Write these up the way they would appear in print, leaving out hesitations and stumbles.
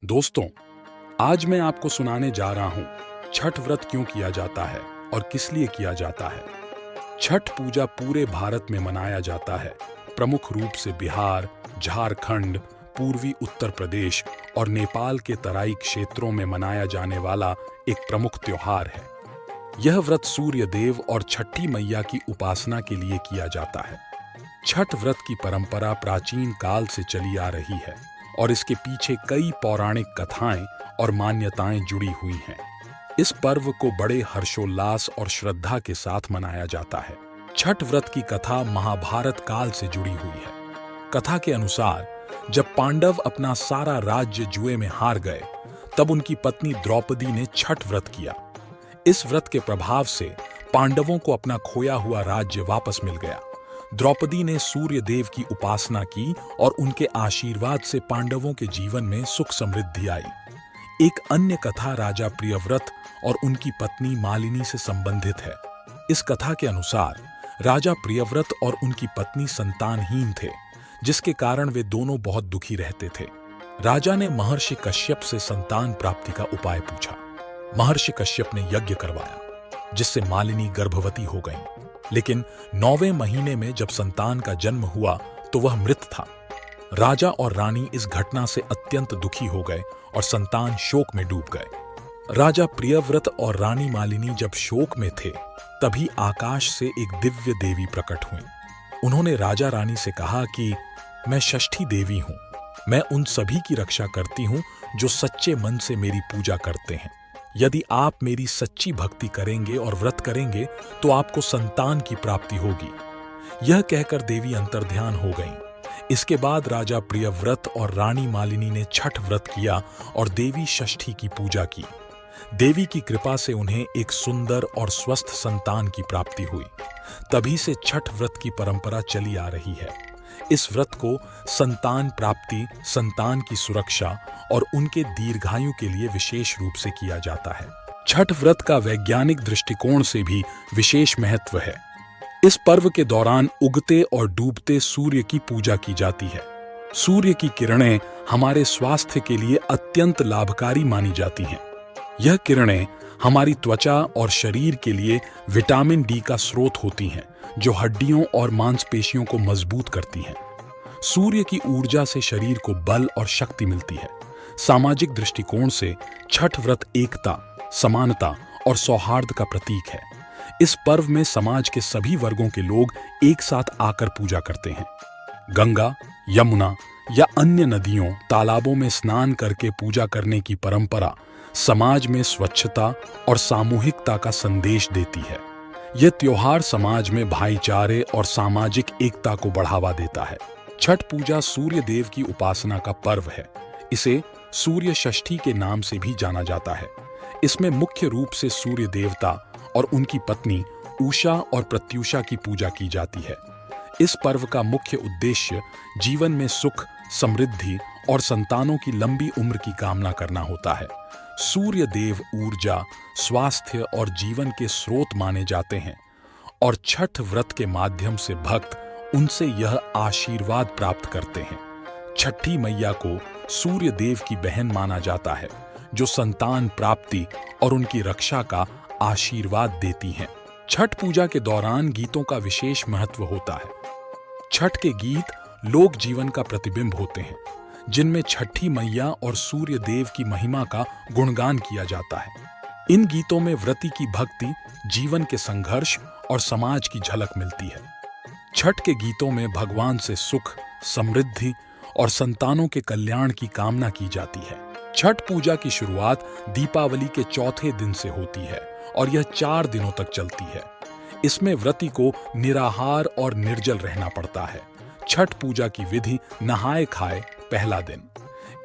दोस्तों, आज मैं आपको सुनाने जा रहा हूं छठ व्रत क्यों किया जाता है और किस लिए किया जाता है। छठ पूजा पूरे भारत में मनाया जाता है। प्रमुख रूप से बिहार, झारखंड, पूर्वी उत्तर प्रदेश और नेपाल के तराई क्षेत्रों में मनाया जाने वाला एक प्रमुख त्योहार है। यह व्रत सूर्य देव और छठी मैया की उपासना के लिए किया जाता है। छठ व्रत की परंपरा प्राचीन काल से चली आ रही है और इसके पीछे कई पौराणिक कथाएं और मान्यताएं जुड़ी हुई हैं। इस पर्व को बड़े हर्षोल्लास और श्रद्धा के साथ मनाया जाता है। छठ व्रत की कथा महाभारत काल से जुड़ी हुई है। कथा के अनुसार जब पांडव अपना सारा राज्य जुए में हार गए, तब उनकी पत्नी द्रौपदी ने छठ व्रत किया। इस व्रत के प्रभाव से पांडवों को अपना खोया हुआ राज्य वापस मिल गया। द्रौपदी ने सूर्य देव की उपासना की और उनके आशीर्वाद से पांडवों के जीवन में सुख समृद्धि आई। एक अन्य कथा राजा प्रियव्रत और उनकी पत्नी मालिनी से संबंधित है। इस कथा के अनुसार राजा प्रियव्रत और उनकी पत्नी संतानहीन थे, जिसके कारण वे दोनों बहुत दुखी रहते थे। राजा ने महर्षि कश्यप से संतान प्राप्ति का उपाय पूछा। महर्षि कश्यप ने यज्ञ करवाया, जिससे मालिनी गर्भवती हो गईं। लेकिन 9वें महीने में जब संतान का जन्म हुआ तो वह मृत था। राजा और रानी इस घटना से अत्यंत दुखी हो गए और संतान शोक में डूब गए। राजा प्रियव्रत और रानी मालिनी जब शोक में थे, तभी आकाश से एक दिव्य देवी प्रकट हुई। उन्होंने राजा रानी से कहा कि मैं षष्ठी देवी हूं। मैं उन सभी की रक्षा करती हूं जो सच्चे मन से मेरी पूजा करते हैं। यदि आप मेरी सच्ची भक्ति करेंगे और व्रत करेंगे तो आपको संतान की प्राप्ति होगी। यह कहकर देवी अंतर्ध्यान हो गईं। इसके बाद राजा प्रियव्रत और रानी मालिनी ने छठ व्रत किया और देवी षष्ठी की पूजा की। देवी की कृपा से उन्हें एक सुंदर और स्वस्थ संतान की प्राप्ति हुई। तभी से छठ व्रत की परंपरा चली आ रही है। इस व्रत को संतान प्राप्ति, संतान की सुरक्षा और उनके दीर्घायु के लिए विशेष रूप से किया जाता है। छठ व्रत का वैज्ञानिक दृष्टिकोण से भी विशेष महत्व है। इस पर्व के दौरान उगते और डूबते सूर्य की पूजा की जाती है। सूर्य की किरणें हमारे स्वास्थ्य के लिए अत्यंत लाभकारी मानी जाती हैं। यह किरणें हमारी त्वचा और शरीर के लिए विटामिन डी का स्रोत होती हैं, जो हड्डियों और मांसपेशियों को मजबूत करती हैं। सूर्य की ऊर्जा से शरीर को बल और शक्ति मिलती है। सामाजिक दृष्टिकोण से छठ व्रत एकता, समानता और सौहार्द का प्रतीक है। इस पर्व में समाज के सभी वर्गों के लोग एक साथ आकर पूजा करते हैं। गंगा, यमुना या अन्य नदियों, तालाबों में स्नान करके पूजा करने की परंपरा समाज में स्वच्छता और सामूहिकता का संदेश देती है। यह त्योहार समाज में भाईचारे और सामाजिक एकता को बढ़ावा देता है। छठ पूजा सूर्य देव की उपासना का पर्व है। इसे सूर्य षष्ठी के नाम से भी जाना जाता है। इसमें मुख्य रूप से सूर्य देवता और उनकी पत्नी उषा और प्रत्युषा की पूजा की जाती है। इस पर्व का मुख्य उद्देश्य जीवन में सुख, समृद्धि और संतानों की लंबी उम्र की कामना करना होता है। सूर्य देव ऊर्जा, स्वास्थ्य और जीवन के स्रोत माने जाते हैं और छठ व्रत के माध्यम से भक्त उनसे यह आशीर्वाद प्राप्त करते हैं। छठी मैया को सूर्य देव की बहन माना जाता है, जो संतान प्राप्ति और उनकी रक्षा का आशीर्वाद देती हैं। छठ पूजा के दौरान गीतों का विशेष महत्व होता है। छठ के गीत लोक जीवन का प्रतिबिंब होते हैं, जिनमें छठी मैया और सूर्य देव की महिमा का गुणगान किया जाता है। इन गीतों में व्रती की भक्ति, जीवन के संघर्ष और समाज की झलक मिलती है। छठ के गीतों में भगवान से सुख, समृद्धि और संतानों के कल्याण की कामना की जाती है। छठ पूजा की शुरुआत दीपावली के चौथे दिन से होती है और यह 4 दिनों तक चलती है। इसमें व्रती को निराहार और निर्जल रहना पड़ता है। छठ पूजा की विधि नहाए खाए पहला दिन।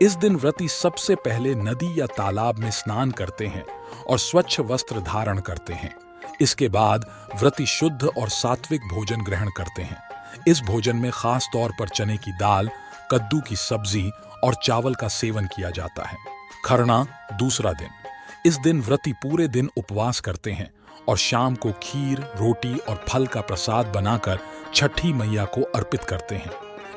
इस दिन व्रती सबसे पहले नदी या तालाब में स्नान करते हैं और स्वच्छ वस्त्र धारण करते हैं। इसके बाद व्रती शुद्ध और सात्विक भोजन ग्रहण करते हैं। इस भोजन में खास तौर पर चने की दाल, कद्दू की सब्जी और चावल का सेवन किया जाता है। खरना दूसरा दिन। इस दिन व्रती पूरे दिन उपवास करते हैं और शाम को खीर, रोटी और फल का प्रसाद बनाकर छठी मैया को अर्पित करते हैं।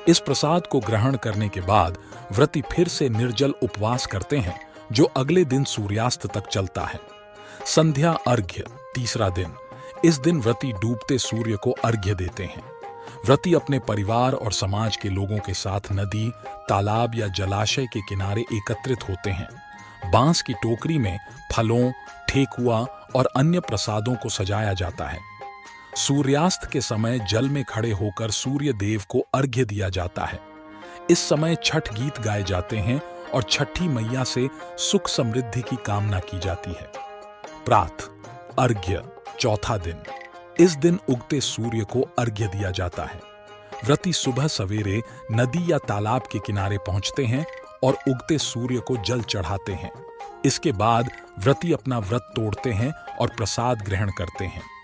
इस प्रसाद को ग्रहण करने के बाद व्रती फिर से निर्जल उपवास करते हैं, जो अगले दिन सूर्यास्त तक चलता है। संध्या अर्घ्य, तीसरा दिन। इस दिन व्रती डूबते सूर्य को अर्घ्य देते हैं। व्रती अपने परिवार और समाज के लोगों के साथ नदी, तालाब या जलाशय के किनारे एकत्रित होते हैं। बांस की टोकरी में फलों, ठेकुआ और अन्य प्रसादों को सजाया जाता है। सूर्यास्त के समय जल में खड़े होकर सूर्य देव को अर्घ्य दिया जाता है। इस समय छठ गीत गाए जाते हैं और छठी मैया से सुख समृद्धि की कामना की जाती है। प्रात अर्घ्य, चौथा दिन। इस दिन उगते सूर्य को अर्घ्य दिया जाता है। व्रती सुबह सवेरे नदी या तालाब के किनारे पहुंचते हैं और उगते सूर्य को जल चढ़ाते हैं। इसके बाद व्रती अपना व्रत तोड़ते हैं और प्रसाद ग्रहण करते हैं।